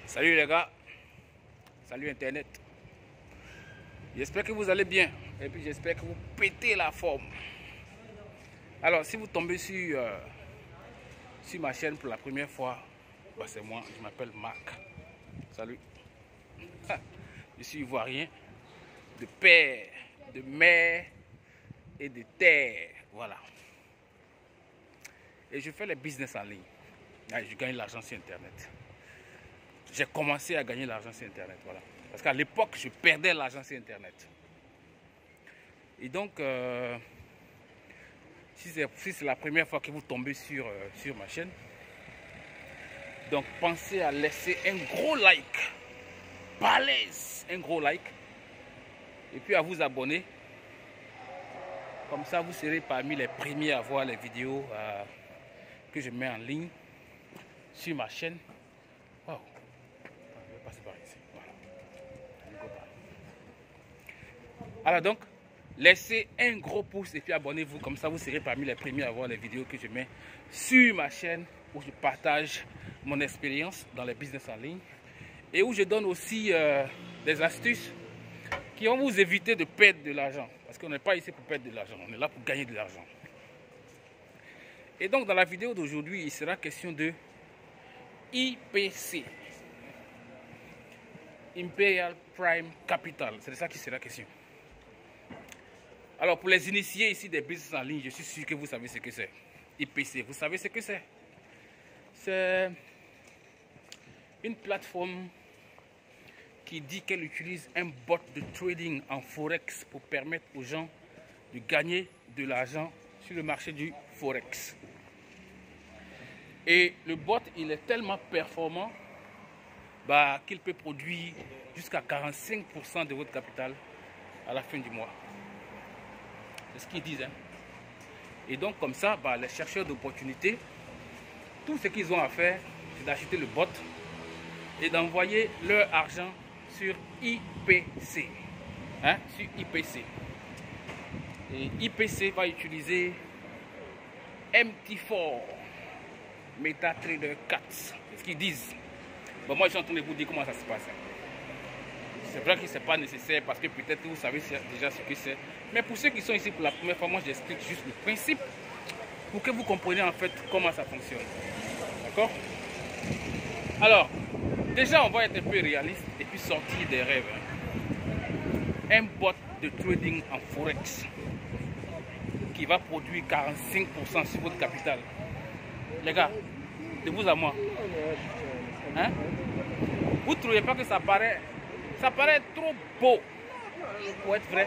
Salut les gars, salut Internet. J'espère que vous allez bien et puis j'espère que vous pétez la forme. Alors si vous tombez sur ma chaîne pour la première fois, bah, c'est moi, je m'appelle Marc. Salut. Je suis ivoirien, de père, de mère et de terre. Voilà. Et je fais les business en ligne. Je gagne l'argent sur Internet. J'ai commencé à gagner l'argent sur Internet, voilà. Parce qu'à l'époque, je perdais l'argent sur Internet. Et donc, si c'est la première fois que vous tombez sur ma chaîne, donc pensez à laisser un gros like, balèze, un gros like, et puis à vous abonner. Comme ça, vous serez parmi les premiers à voir les vidéos que je mets en ligne sur ma chaîne. Wow. Je vais passer par ici. Voilà. Alors donc, laissez un gros pouce et puis abonnez-vous. Comme ça, vous serez parmi les premiers à voir les vidéos que je mets sur ma chaîne où je partage mon expérience dans les business en ligne et où je donne aussi des astuces qui vont vous éviter de perdre de l'argent. Parce qu'on n'est pas ici pour perdre de l'argent, on est là pour gagner de l'argent. Et donc, dans la vidéo d'aujourd'hui, il sera question de IPC. Imperial Prime Capital. C'est de ça qui sera question. Alors, pour les initiés ici des business en ligne, je suis sûr que vous savez ce que c'est. IPC, vous savez ce que c'est? C'est une plateforme qui dit qu'elle utilise un bot de trading en Forex pour permettre aux gens de gagner de l'argent sur le marché du Forex. Et le bot, il est tellement performant qu'il peut produire jusqu'à 45% de votre capital à la fin du mois. C'est ce qu'ils disent. Hein. Et donc comme ça, les chercheurs d'opportunités, tout ce qu'ils ont à faire, c'est d'acheter le bot et d'envoyer leur argent sur IPC. Hein, sur IPC. Et IPC va utiliser MT4, MetaTrader 4. C'est ce qu'ils disent. Bon, moi, je suis en train de vous dire comment ça se passe. C'est vrai que ce n'est pas nécessaire parce que peut-être que vous savez déjà ce que c'est. Mais pour ceux qui sont ici pour la première fois, moi, j'explique juste le principe pour que vous compreniez en fait comment ça fonctionne. D'accord? Alors, déjà, on va être un peu réaliste et puis sortir des rêves. Hein. Un bot de trading en Forex qui va produire 45% sur votre capital. Les gars, de vous à moi. Hein? Vous ne trouvez pas que ça paraît trop beau pour être vrai?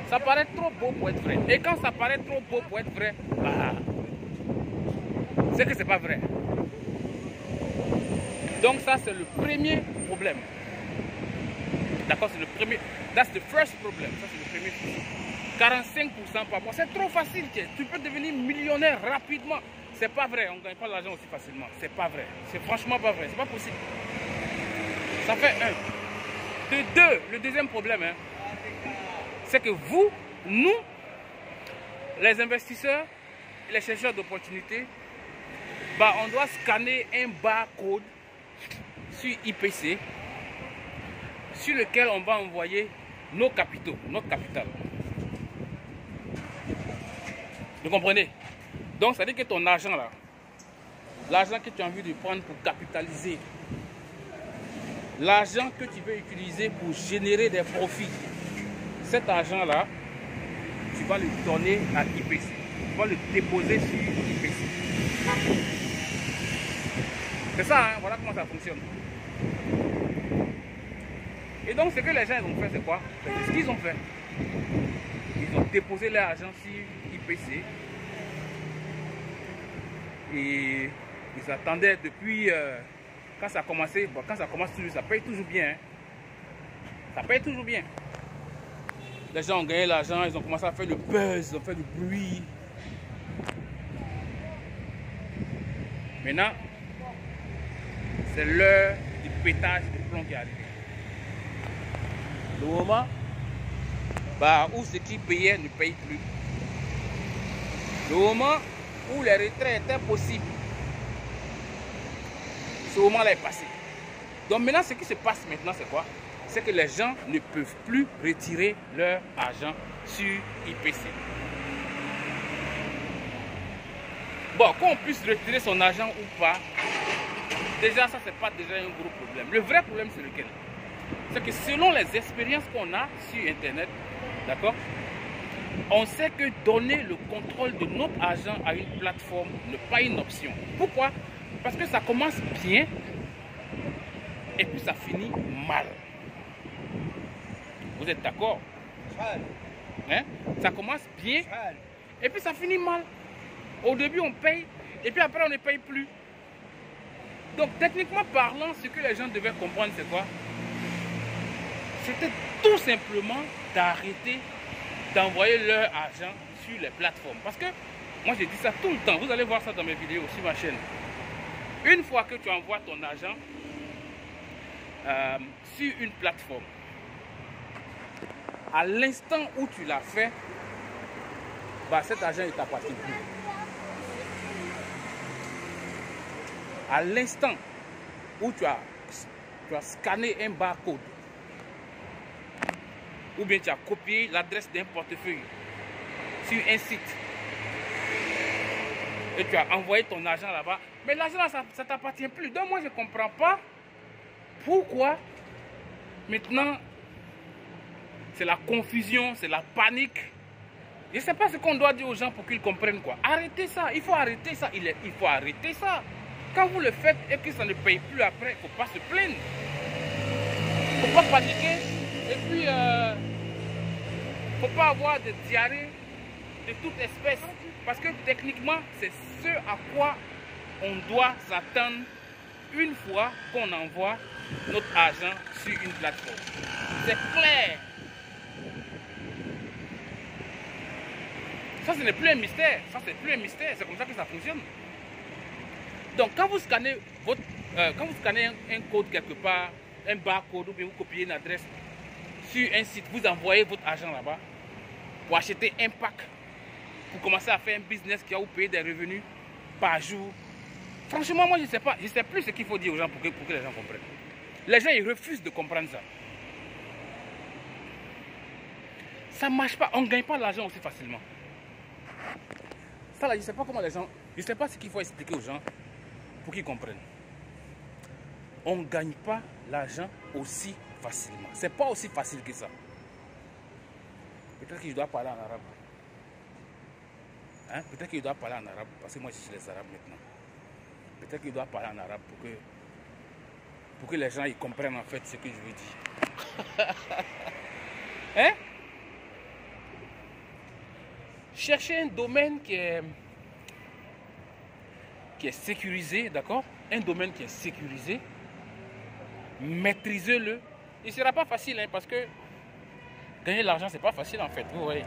Ça paraît trop beau pour être vrai. Et quand ça paraît trop beau pour être vrai, c'est que c'est pas vrai. Donc ça c'est le premier problème. D'accord, c'est le premier. That's the first problem. Ça c'est le premier problème. 45% par mois, c'est trop facile. Tu peux devenir millionnaire rapidement. C'est pas vrai, on ne gagne pas l'argent aussi facilement. C'est pas vrai. C'est franchement pas vrai. C'est pas possible. Ça fait un. De deux, le deuxième problème, hein, c'est que nous, les investisseurs, les chercheurs d'opportunités, on doit scanner un barcode sur IPC sur lequel on va envoyer nos capitaux, notre capital. Vous comprenez? Donc, ça veut dire que ton argent là, l'argent que tu as envie de prendre pour capitaliser, l'argent que tu veux utiliser pour générer des profits, cet argent là, tu vas le donner à IPC. Tu vas le déposer sur IPC. C'est ça, hein? Voilà comment ça fonctionne. Et donc, ce que les gens ont fait, c'est quoi? C'est ce qu'ils ont fait. Ils ont déposé leur argent sur IPC. Et ils attendaient depuis quand ça a commencé. Quand ça commence toujours, ça paye toujours bien. Hein. Ça paye toujours bien. Les gens ont gagné l'argent, ils ont commencé à faire le buzz, ils ont fait du bruit. Maintenant, c'est l'heure du pétage de plomb qui arrive. Le moment où ceux qui payaient ne payent plus. Le moment où les retraits étaient possibles. Ce moment-là est passé. Donc maintenant, ce qui se passe maintenant, c'est quoi? C'est que les gens ne peuvent plus retirer leur argent sur IPC. Bon, qu'on puisse retirer son argent ou pas, déjà ça, c'est pas déjà un gros problème. Le vrai problème, c'est lequel? C'est que selon les expériences qu'on a sur Internet, d'accord, on sait que donner le contrôle de notre argent à une plateforme n'est pas une option. Pourquoi? Parce que ça commence bien et puis ça finit mal. Vous êtes d'accord? Hein? Ça commence bien et puis ça finit mal. Au début, on paye et puis après, on ne paye plus. Donc, techniquement parlant, ce que les gens devaient comprendre, c'est quoi? C'était tout simplement d'arrêter d'envoyer leur argent sur les plateformes. Parce que moi, je dis ça tout le temps. Vous allez voir ça dans mes vidéos sur ma chaîne. Une fois que tu envoies ton argent sur une plateforme, à l'instant où tu l'as fait, bah, cet argent ne t'appartient plus. À l'instant où tu as scanné un barcode, ou bien tu as copié l'adresse d'un portefeuille sur un site et tu as envoyé ton argent là-bas, mais l'argent là, ça ne t'appartient plus. Donc moi je ne comprends pas pourquoi maintenant c'est la confusion, c'est la panique. Je ne sais pas ce qu'on doit dire aux gens pour qu'ils comprennent quoi. Arrêtez ça, il faut arrêter ça, il faut arrêter ça. Quand vous le faites et que ça ne paye plus après, il ne faut pas se plaindre. Il ne faut pas paniquer. Et puis, il ne faut pas avoir de diarrhée de toute espèce. Parce que techniquement, c'est ce à quoi on doit s'attendre une fois qu'on envoie notre argent sur une plateforme. C'est clair. Ça, ce n'est plus un mystère. Ça, c'est plus un mystère. C'est comme ça que ça fonctionne. Donc, quand vous scannez, un code quelque part, un barcode, ou bien vous copiez une adresse sur un site, vous envoyez votre argent là-bas pour acheter un pack, pour commencer à faire un business qui va vous payer des revenus par jour. Franchement, moi, je ne sais pas. Je ne sais plus ce qu'il faut dire aux gens pour que les gens comprennent. Les gens, ils refusent de comprendre ça. Ça ne marche pas. On ne gagne pas l'argent aussi facilement. Ça, là, je ne sais pas comment les gens... Je ne sais pas ce qu'il faut expliquer aux gens pour qu'ils comprennent. On ne gagne pas l'argent aussi facilement. C'est pas aussi facile que ça. Peut-être que je dois parler en arabe. Hein? Peut-être que je dois parler en arabe, parce que moi je suis les arabes maintenant. Peut-être que je dois parler en arabe pour que les gens ils comprennent en fait ce que je veux dire. Hein? Cherchez un domaine qui est sécurisé, d'accord? Un domaine qui est sécurisé. Maîtrisez-le. Il ne sera pas facile, hein, parce que gagner l'argent, c'est pas facile en fait. Vous voyez.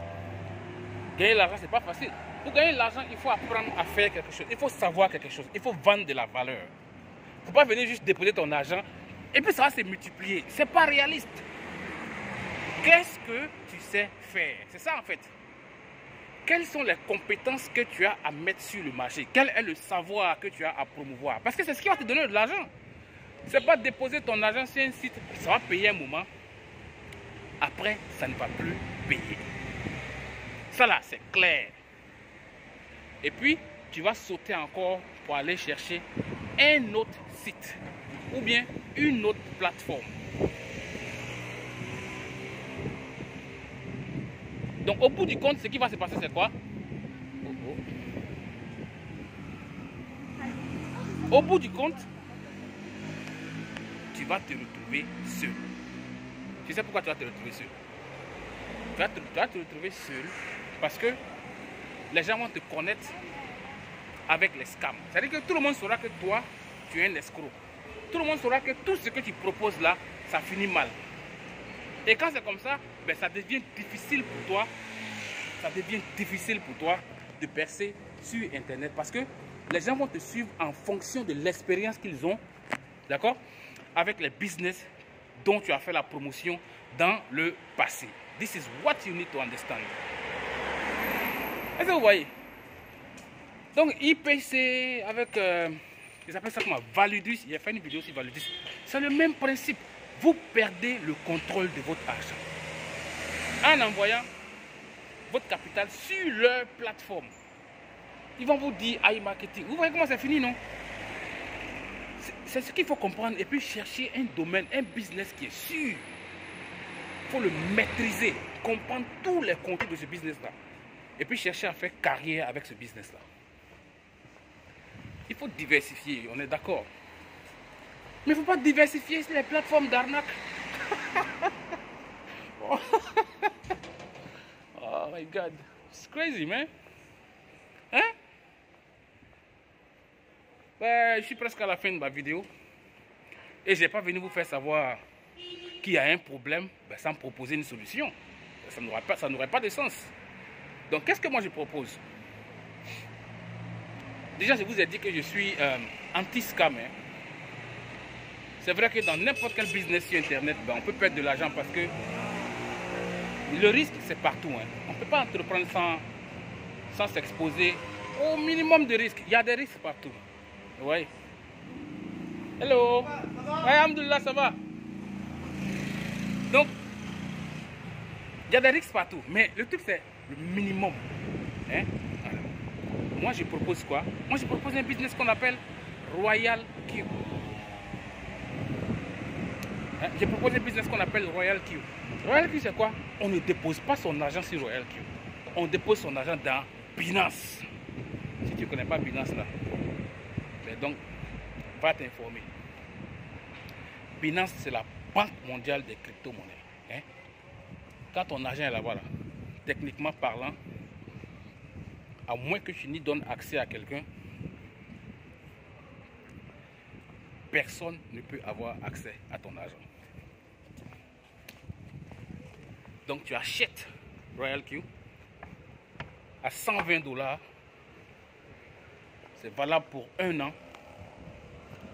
Gagner l'argent, c'est pas facile. Pour gagner l'argent, il faut apprendre à faire quelque chose. Il faut savoir quelque chose. Il faut vendre de la valeur. Il ne faut pas venir juste déposer ton argent et puis ça va se multiplier. C'est pas réaliste. Qu'est-ce que tu sais faire? C'est ça en fait. Quelles sont les compétences que tu as à mettre sur le marché? Quel est le savoir que tu as à promouvoir? Parce que c'est ce qui va te donner de l'argent. C'est pas déposer ton argent sur un site, ça va payer un moment. Après, ça ne va plus payer. Ça là, c'est clair. Et puis, tu vas sauter encore pour aller chercher un autre site ou bien une autre plateforme. Donc, au bout du compte, ce qui va se passer, c'est quoi? Au bout du compte, tu vas te retrouver seul. Tu sais pourquoi tu vas te retrouver seul? Tu vas te retrouver seul parce que les gens vont te connaître avec les scams. C'est-à-dire que tout le monde saura que toi, tu es un escroc. Tout le monde saura que tout ce que tu proposes là, ça finit mal. Et quand c'est comme ça, ben, ça devient difficile pour toi. Ça devient difficile pour toi de percer sur Internet parce que les gens vont te suivre en fonction de l'expérience qu'ils ont, d'accord, avec les business dont tu as fait la promotion dans le passé. This is what you need to understand. Est-ce que vous voyez? Donc IPC avec Ils appellent ça comment? Validus. Il a fait une vidéo sur Validus. C'est le même principe. Vous perdez le contrôle de votre argent en envoyant votre capital sur leur plateforme. Ils vont vous dire iMarketing. Vous voyez comment c'est fini, non? C'est ce qu'il faut comprendre. Et puis chercher un domaine, un business qui est sûr. Il faut le maîtriser, comprendre tous les contours de ce business-là. Et puis chercher à faire carrière avec ce business-là. Il faut diversifier, on est d'accord. Mais il ne faut pas diversifier sur les plateformes d'arnaque. Oh my God, it's crazy, man. Hein? Ben, je suis presque à la fin de ma vidéo. Et je n'ai pas venu vous faire savoir qu'il y a un problème sans proposer une solution. Ça n'aurait pas de sens. Donc, qu'est-ce que moi je propose? Déjà, je vous ai dit que je suis anti-scam. Hein. C'est vrai que dans n'importe quel business sur Internet, on peut perdre de l'argent parce que le risque, c'est partout. Hein. On ne peut pas entreprendre sans s'exposer au minimum de risques. Il y a des risques partout. Oui. Hello. Oui, alhamdoulilah, ça va. Donc, il y a des risques partout. Mais le truc, c'est le minimum. Hein? Voilà. Moi, je propose quoi? Moi, je propose un business qu'on appelle Royal Q. Hein? Je propose un business qu'on appelle Royal Q. Royal Q, c'est quoi? On ne dépose pas son argent sur Royal Q. On dépose son argent dans Binance. Si tu ne connais pas Binance, là, ben donc, va t'informer. Binance, c'est la banque mondiale des crypto-monnaies. Hein? Quand ton argent est là-bas, là, techniquement parlant, à moins que tu n'y donnes accès à quelqu'un, personne ne peut avoir accès à ton argent. Donc tu achètes Royal Q à 120 $. C'est valable pour 1 an.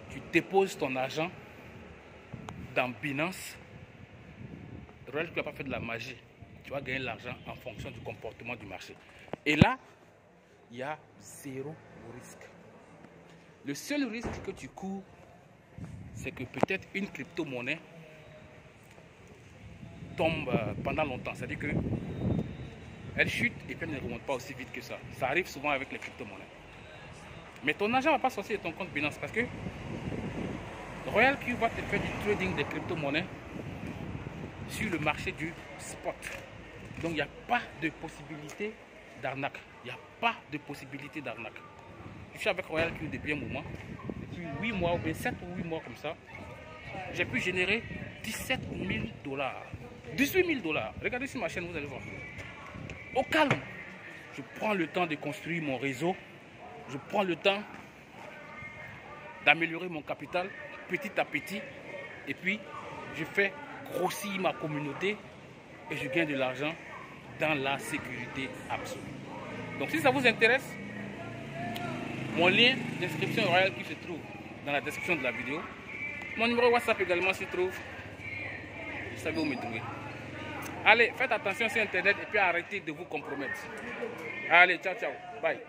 Tu déposes ton argent dans Binance. Royal Q n'a pas fait de la magie. Tu vas gagner l'argent en fonction du comportement du marché. Et là, il y a zéro risque. Le seul risque que tu cours, c'est que peut-être une crypto-monnaie tombe pendant longtemps. C'est-à-dire que elle chute et puis elle ne remonte pas aussi vite que ça. Ça arrive souvent avec les crypto-monnaies. Mais ton argent ne va pas sortir de ton compte Binance parce que Royal Q va te faire du trading des crypto-monnaies sur le marché du spot. Donc il n'y a pas de possibilité d'arnaque. Il n'y a pas de possibilité d'arnaque. Je suis avec Royal Q depuis un moment. Depuis 8 mois, ou bien 7 ou 8 mois comme ça. J'ai pu générer 17 000 $. 18 000 $. Regardez sur ma chaîne, vous allez voir. Au calme. Je prends le temps de construire mon réseau. Je prends le temps d'améliorer mon capital petit à petit. Et puis, je fais grossir ma communauté et je gagne de l'argent dans la sécurité absolue. Donc, si ça vous intéresse, mon lien d'inscription Royal Q se trouve dans la description de la vidéo. Mon numéro WhatsApp également s'y trouve. Vous savez où me trouver. Allez, faites attention sur Internet et puis arrêtez de vous compromettre. Allez, ciao, ciao. Bye.